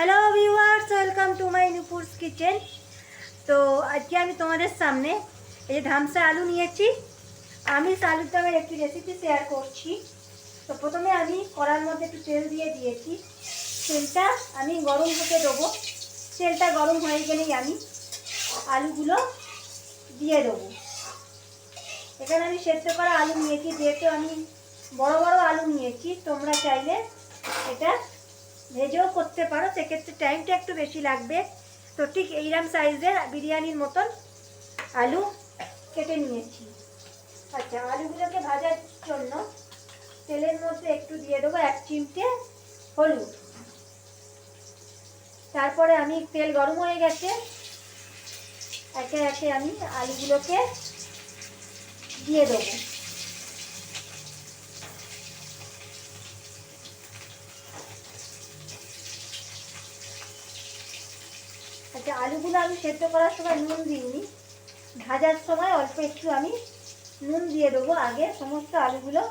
Hello viewers, welcome to my Nupur's kitchen. তো আজকে আমি তোমাদের সামনে এই যে ধামসা আলু নিয়েছি, আমি আলুর দমের একটি রেসিপি শেয়ার করছি। তো প্রথমে আমি কড়ার মধ্যে একটু তেল দিয়ে দিয়েছি। তেলটা আমি গরম হতে দেবো। তেলটা গরম হয়ে গেলেই আমি আলুগুলো দিয়ে দেবো। এখানে আমি সেদ্ধ করা আলু নিয়েছি, যেহেতু আমি বড় বড় আলু নিয়েছি। তোমরা চাইলে এটা ভেজেও করতে পারো, সেক্ষেত্রে টাইমটা একটু বেশি লাগবে। তো ঠিক এইরকম সাইজের বিরিয়ানির মতন আলু কেটে নিয়েছি। আচ্ছা, আলুগুলোকে ভাজার জন্য তেলের মধ্যে একটু দিয়ে দেবো 1 চিমটে হলুদ। তারপরে আমি তেল গরম হয়ে গেছে, একে একে আমি আলুগুলোকে দিয়ে দেবো। আচ্ছা, আলুগুলো আমি সেদ্ধ করার সময় নুন দিইনি, ভাজার সময় অল্প একটু আমি নুন দিয়ে দেবো। আগে সমস্ত আলুগুলো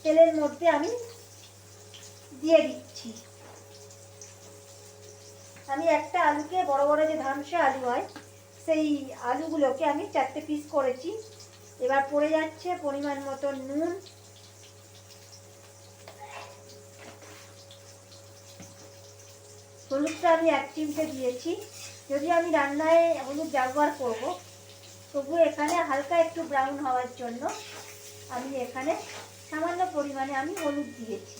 তেলের মধ্যে আমি দিয়ে দিচ্ছি। আমি একটা আলুকে, বড় বড় যে ধামসা আলু হয়, সেই আলুগুলোকে আমি 4টে পিস করেছি। এবার পড়ে যাচ্ছে পরিমাণ মতো নুন, হলুদটা আমি 1 চিমটে দিয়েছি। যদি আমি রান্নায় হলুদ ব্যবহার করব, তবু এখানে হালকা একটু ব্রাউন হওয়ার জন্য আমি এখানে সামান্য পরিমাণে আমি হলুদ দিয়েছি।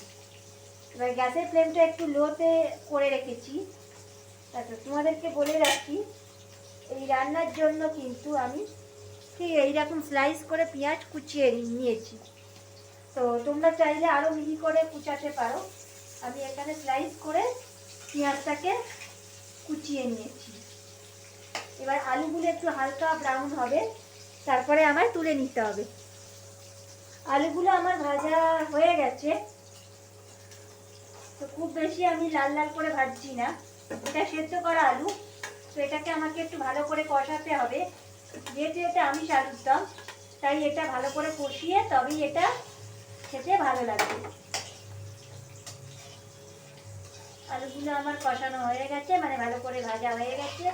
এবার গ্যাসের ফ্লেমটা একটু লোতে করে রেখেছি। আচ্ছা, তোমাদেরকে বলে রাখি, এই রান্নার জন্য কিন্তু আমি ঠিক এইরকম স্লাইস করে পেঁয়াজ কুচিয়ে নিয়েছি। তো তোমরা চাইলে আরও মিহি করে কুচাতে পারো। আমি এখানে স্লাইস করে পেঁয়াজটাকে কুচিয়ে নিয়েছি। এবার আলুগুলো একটু হালকা ব্রাউন হবে, তারপরে আমায় তুলে নিতে হবে। আলুগুলো আমার ভাজা হয়ে গেছে। তো খুব বেশি আমি লাল লাল করে ভাজছি না, এটা সেদ্ধ করা আলু। তো এটাকে আমাকে একটু ভালো করে কষাতে হবে। যেহেতু এটা আমিষ আলুর দম, তাই এটা ভালো করে কষিয়ে তবেই এটা খেতে ভালো লাগবে। আলুগুলো আমার কষানো হয়ে গেছে, মানে ভালো করে ভাজা হয়ে গেছে।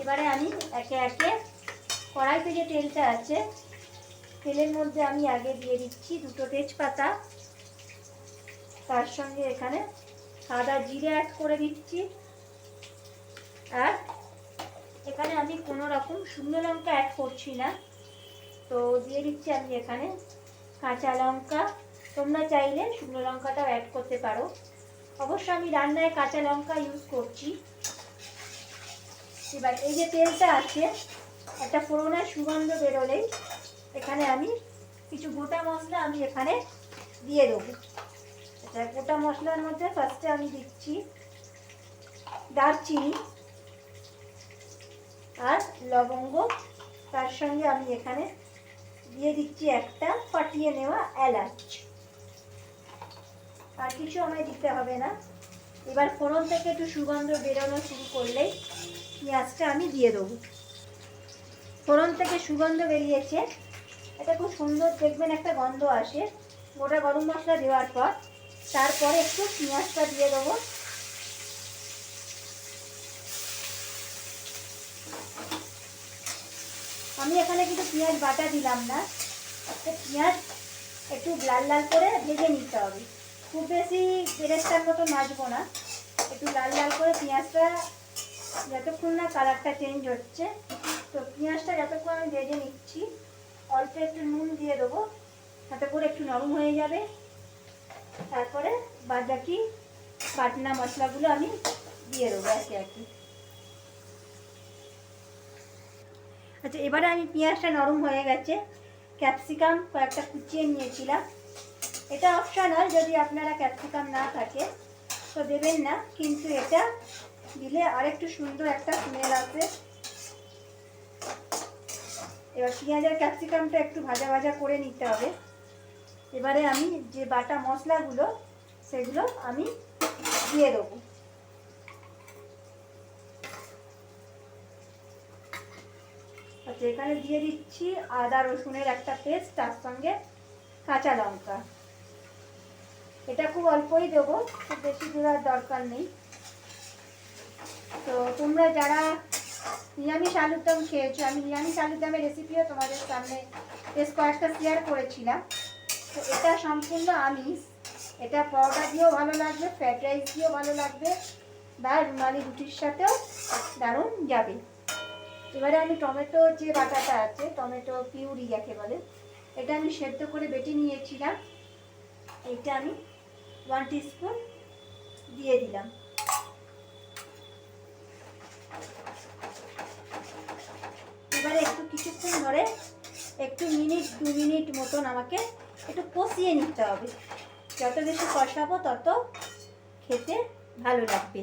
এবারে আমি একে একে কড়াইতে যে তেলটা আছে, তেলের মধ্যে আমি আগে দিয়ে দিচ্ছি 2টো তেজপাতা। তার সঙ্গে এখানে সাদা জিরে অ্যাড করে দিচ্ছি। আর এখানে আমি কোনো রকম শুকনো লঙ্কা অ্যাড করছি না, তো দিয়ে দিচ্ছি আমি এখানে কাঁচা লঙ্কা। তোমরা চাইলে শুকনো লঙ্কাটাও অ্যাড করতে পারো, অবশ্য আমি রান্নায় কাঁচা লঙ্কা ইউজ করছি। এবার এই যে তেলটা আছে, একটা ফোড়নের সুগন্ধ বেরোলেই এখানে আমি কিছু গোটা মশলা আমি এখানে দিয়ে দেবো। এটা গোটা মশলার মধ্যে ফার্স্টে আমি দিচ্ছি দারচিনি আর লবঙ্গ। তার সঙ্গে আমি এখানে দিয়ে দিচ্ছি একটা ফাটিয়ে নেওয়া এলাচ। আর কিছু আমায় দিতে হবে না। এবার ফোড়ন থেকে একটু সুগন্ধ বেরোনো শুরু করলেই পেঁয়াজটা আমি দিয়ে দেবো। ফোড়ন থেকে সুগন্ধ বেরিয়েছে, এটা খুব সুন্দর দেখবেন একটা গন্ধ আসে গোটা গরম মশলা দেওয়ার পর। তারপরে একটু পেঁয়াজটা দিয়ে দেবো। আমি এখানে কিন্তু পেঁয়াজ বাটা দিলাম না, পেঁয়াজ একটু লাল লাল করে ভেজে নিতে হবে। খুব বেশি বেরেস্তার মতো ভাজবো না, একটু লাল লাল করে পেঁয়াজটা, যতক্ষণ না কালারটা চেঞ্জ হচ্ছে। তো পেঁয়াজটা যতক্ষণ আমি ভেজে নিচ্ছি, অল্প একটু নুন দিয়ে দেবো, তাতে করে একটু নরম হয়ে যাবে। তারপরে বাকি বাটনা মশলাগুলো আমি দিয়ে দেবো একে একে। আচ্ছা, এবারে আমি পেঁয়াজটা নরম হয়ে গেছে, ক্যাপসিকাম কয়েকটা কুচিয়ে নিয়েছিলাম। এটা অপশনাল, যদি আপনারা ক্যাপসিকাম না থাকে তো দেবেন না, কিন্তু এটা দিলে আরেকটু সুন্দর একটা স্মেল আসে। এবার পেঁয়াজ আর ক্যাপসিকামটা একটু ভাজা ভাজা করে নিতে হবে। এবারে আমি যে বাটা মশলাগুলো, সেগুলো আমি দিয়ে দেবো। আচ্ছা, এখানে দিয়ে দিচ্ছি আদা রসুনের একটা পেস্ট, তার সঙ্গে কাঁচা লঙ্কা। এটা খুব অল্পই দেবো, খুব বেশি দেওয়ার দরকার নেই। তো তোমরা যারা নিরামিষ আলুর দম খেয়েছো, আমি নিরামিষ আলুর দমের রেসিপিও তোমাদের সামনে বেশ কয়েকটা শেয়ার করেছিলাম। তো এটা সম্পূর্ণ আমিষ, এটা পরোটা দিয়েও ভালো লাগবে, ফ্রাইড রাইস দিয়েও ভালো লাগবে, বা রুমালি রুটির সাথেও দারুণ যাবে। এবারে আমি টমেটো যে বাটাটা আছে, টমেটো পিউরি যাকে বলে, এটা আমি সেদ্ধ করে বেটে নিয়েছিলাম, এটা আমি 1 টিস্পুন দিয়ে দিলাম। এবারে একটু কিছুক্ষণ ধরে একটু 2 মিনিট মতন আমাকে একটু কষিয়ে নিতে হবে। যত বেশি কষাবো তত খেতে ভালো লাগবে।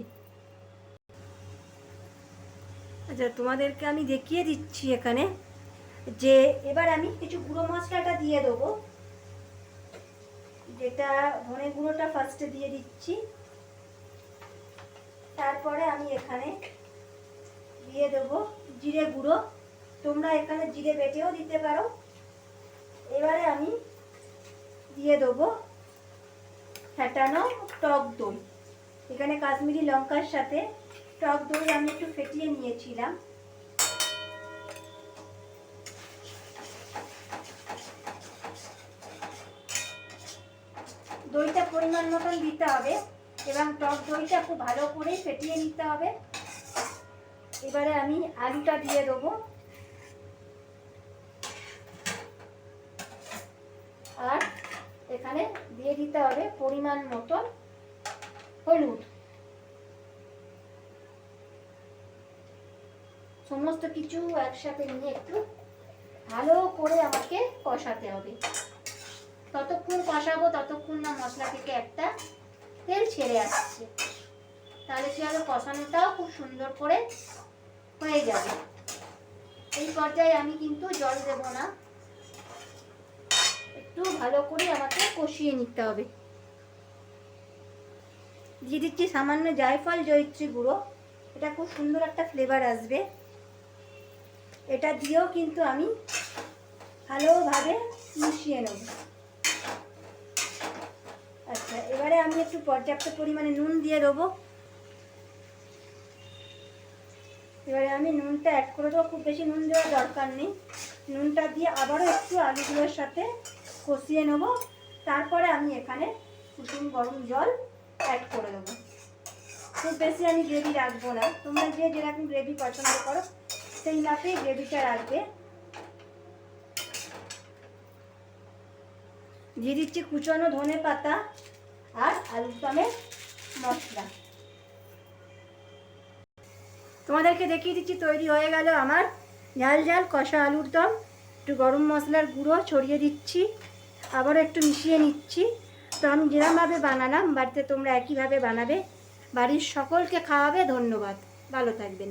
আচ্ছা, তোমাদেরকে আমি দেখিয়ে দিচ্ছি এখানে যে এবার আমি কিছু গুঁড়ো মশলাটা দিয়ে দেবো, যেটা ধনে গুঁড়োটা ফার্স্টে দিয়ে দিচ্ছি। তারপরে আমি এখানে দিয়ে দেবো জিরে গুঁড়ো, তোমরা এখানে জিরে বেটেও দিতে পারো। এবারে আমি দিয়ে দেবো ফেটানো টক দই, এখানে কাশ্মীরি লঙ্কার সাথে টক দই আমি একটু ফেটিয়ে নিয়েছিলাম। দইটা পরিমাণ মতন দিতে হবে এবং টক দইটা খুব ভালো করে ফেটিয়ে নিতে হবে। এবারে আমি আলুটা দিয়ে দেবো, আর এখানে দিয়ে দিতে হবে পরিমাণ মতন হলুদ। সমস্ত কিছু একসাথে নিয়ে একটু ভালো করে আমাকে কষাতে হবে। ততক্ষণ কষাবো ততক্ষণ না মশলা থেকে একটা তেল ছেড়ে আসছে, তাহলে কি হবে, কষানোটাও খুব সুন্দর করে হয়ে যাবে। এই পর্যায়ে আমি কিন্তু জল দেব না, একটু ভালো করে আমাকে কষিয়ে নিতে হবে। দিয়ে দিচ্ছি সামান্য জায়ফল জয়িত্রী গুঁড়ো, এটা খুব সুন্দর একটা ফ্লেভার আসবে। এটা দিয়েও কিন্তু আমি ভালোভাবে মিশিয়ে নেব। আচ্ছা, এবারে আমি একটু পর্যাপ্ত পরিমাণে নুন দিয়ে দেবো। এবারে আমি নুনটা অ্যাড করে দেবো, খুব বেশি নুন দেওয়ার দরকার নেই। নুনটা দিয়ে আবারও একটু আলুগুলোর সাথে কষিয়ে নেব। তারপরে আমি এখানে কুসুম গরম জল অ্যাড করে দেবো। খুব বেশি আমি গ্রেভি রাখবো না, তোমরা যে যেরকম গ্রেভি পছন্দ করো সেই মাপেই গ্রেভিটা রাখবে। দিয়ে দিচ্ছি কুচনো ধনে পাতা আর আলুর দমের মশলা। তোমাদেরকে দেখিয়ে দিচ্ছি তৈরি হয়ে গেল আমার ঝাল ঝাল কষা আলুর দম। একটু গরম মশলার গুঁড়ো ছড়িয়ে দিচ্ছি, আবারও একটু মিশিয়ে নিচ্ছি। তো আমি যেরকমভাবে বানালাম বাড়িতে তোমরা একইভাবে বানাবে, বাড়ির সকলকে খাওয়াবে। ধন্যবাদ, ভালো থাকবেন।